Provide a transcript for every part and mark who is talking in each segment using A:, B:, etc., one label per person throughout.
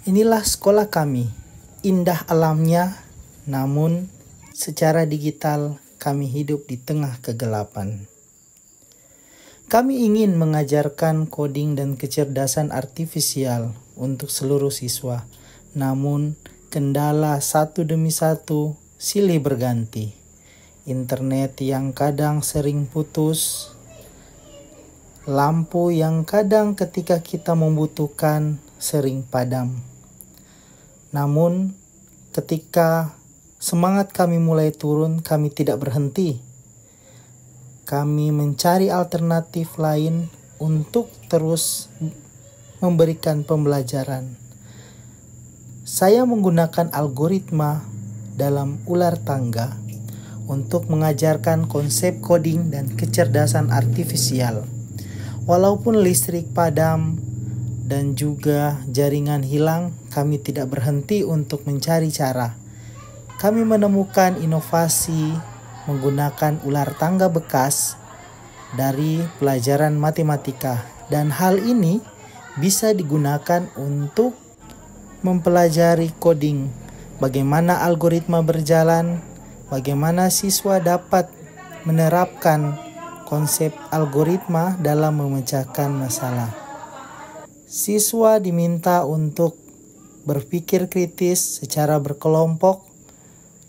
A: Inilah sekolah kami, indah alamnya, namun secara digital kami hidup di tengah kegelapan. Kami ingin mengajarkan coding dan kecerdasan artifisial untuk seluruh siswa, namun kendala satu demi satu silih berganti. Internet yang kadang sering putus, lampu yang kadang ketika kita membutuhkan sering padam. Namun ketika semangat kami mulai turun, kami tidak berhenti. Kami mencari alternatif lain untuk terus memberikan pembelajaran. Saya menggunakan algoritma dalam ular tangga untuk mengajarkan konsep coding dan kecerdasan artifisial. Walaupun listrik padam dan juga jaringan hilang, kami tidak berhenti untuk mencari cara. Kami menemukan inovasi menggunakan ular tangga bekas dari pelajaran matematika, dan hal ini bisa digunakan untuk mempelajari coding, bagaimana algoritma berjalan, bagaimana siswa dapat menerapkan konsep algoritma dalam memecahkan masalah. Siswa diminta untuk berpikir kritis secara berkelompok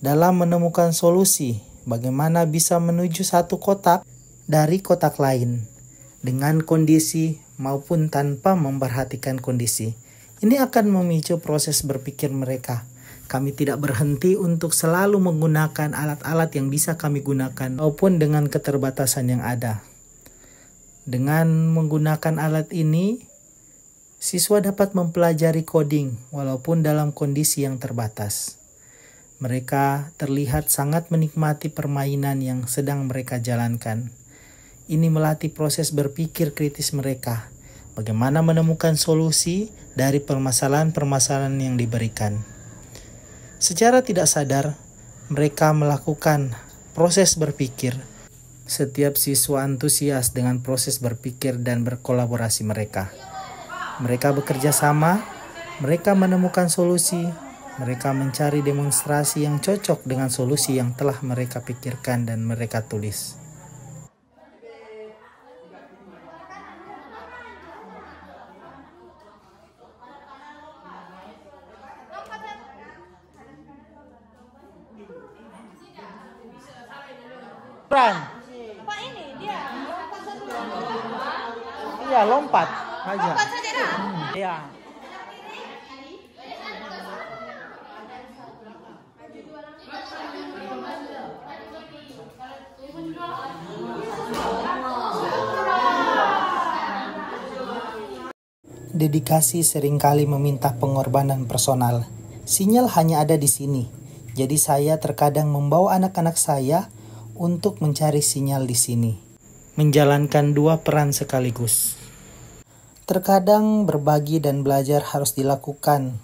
A: dalam menemukan solusi, bagaimana bisa menuju satu kotak dari kotak lain dengan kondisi maupun tanpa memperhatikan kondisi. Ini akan memicu proses berpikir mereka. Kami tidak berhenti untuk selalu menggunakan alat-alat yang bisa kami gunakan maupun dengan keterbatasan yang ada. Dengan menggunakan alat ini, siswa dapat mempelajari coding walaupun dalam kondisi yang terbatas. Mereka terlihat sangat menikmati permainan yang sedang mereka jalankan. Ini melatih proses berpikir kritis mereka, bagaimana menemukan solusi dari permasalahan-permasalahan yang diberikan. Secara tidak sadar, mereka melakukan proses berpikir. Setiap siswa antusias dengan proses berpikir dan berkolaborasi mereka. Mereka bekerja sama, mereka menemukan solusi, mereka mencari demonstrasi yang cocok dengan solusi yang telah mereka pikirkan dan mereka tulis.
B: Apa ini dia lompat satu.
A: Iya, lompat aja.
B: Lompat saja dah.
A: Iya. Dedikasi seringkali meminta pengorbanan personal. Sinyal hanya ada di sini. Jadi saya terkadang membawa anak-anak saya untuk mencari sinyal di sini. Menjalankan dua peran sekaligus. Terkadang berbagi dan belajar harus dilakukan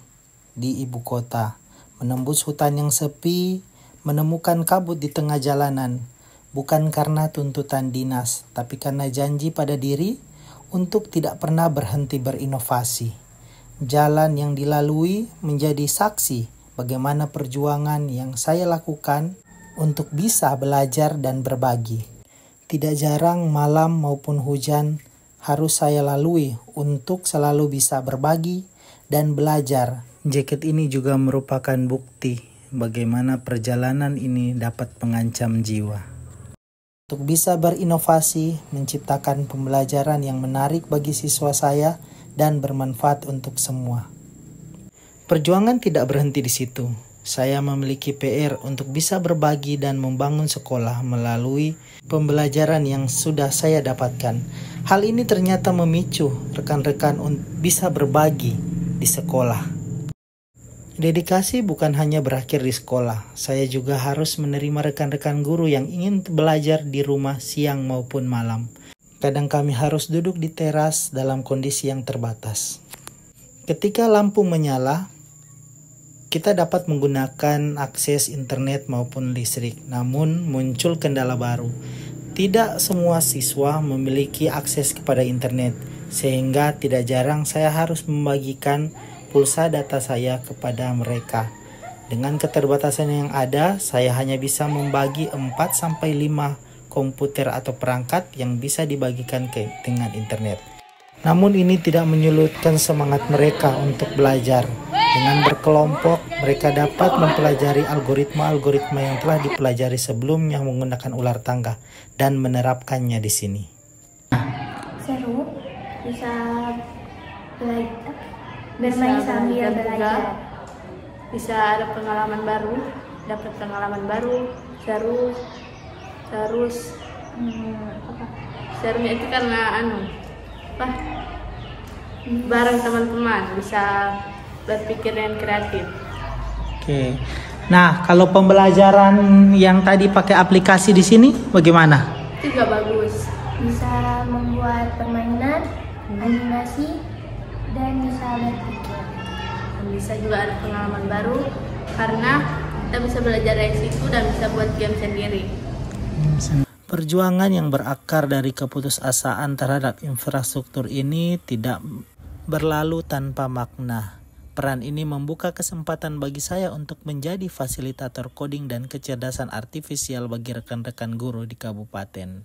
A: di ibu kota. Menembus hutan yang sepi, menemukan kabut di tengah jalanan. Bukan karena tuntutan dinas, tapi karena janji pada diri untuk tidak pernah berhenti berinovasi. Jalan yang dilalui menjadi saksi bagaimana perjuangan yang saya lakukan untuk bisa belajar dan berbagi. Tidak jarang malam maupun hujan harus saya lalui untuk selalu bisa berbagi dan belajar. Jaket ini juga merupakan bukti bagaimana perjalanan ini dapat mengancam jiwa. Untuk bisa berinovasi, menciptakan pembelajaran yang menarik bagi siswa saya dan bermanfaat untuk semua. Perjuangan tidak berhenti di situ. Saya memiliki PR untuk bisa berbagi dan membangun sekolah melalui pembelajaran yang sudah saya dapatkan. Hal ini ternyata memicu rekan-rekan bisa berbagi di sekolah. Dedikasi bukan hanya berakhir di sekolah. Saya juga harus menerima rekan-rekan guru yang ingin belajar di rumah siang maupun malam. Kadang kami harus duduk di teras dalam kondisi yang terbatas. Ketika lampu menyala, kita dapat menggunakan akses internet maupun listrik, namun muncul kendala baru. Tidak semua siswa memiliki akses kepada internet, sehingga tidak jarang saya harus membagikan pulsa data saya kepada mereka. Dengan keterbatasan yang ada, saya hanya bisa membagi 4-5 komputer atau perangkat yang bisa dibagikan dengan internet. Namun ini tidak menyurutkan semangat mereka untuk belajar. Dengan berkelompok, mereka dapat mempelajari algoritma-algoritma yang telah dipelajari sebelumnya menggunakan ular tangga dan menerapkannya di sini.
C: Seru, bisa belajar, bermain sambil belajar.
B: Bisa ada pengalaman baru, dapat pengalaman baru, serunya itu karena bareng teman-teman bisa berpikir yang kreatif.
A: Oke. Nah, kalau pembelajaran yang tadi pakai aplikasi di sini bagaimana?
B: Juga bagus.
C: Bisa membuat permainan, animasi, dan bisa berpikir.
B: Bisa juga ada pengalaman baru karena kita bisa belajar dari situ dan bisa buat game sendiri.
A: Perjuangan yang berakar dari keputusasaan terhadap infrastruktur ini tidak berlalu tanpa makna. Peran ini membuka kesempatan bagi saya untuk menjadi fasilitator coding dan kecerdasan artifisial bagi rekan-rekan guru di kabupaten.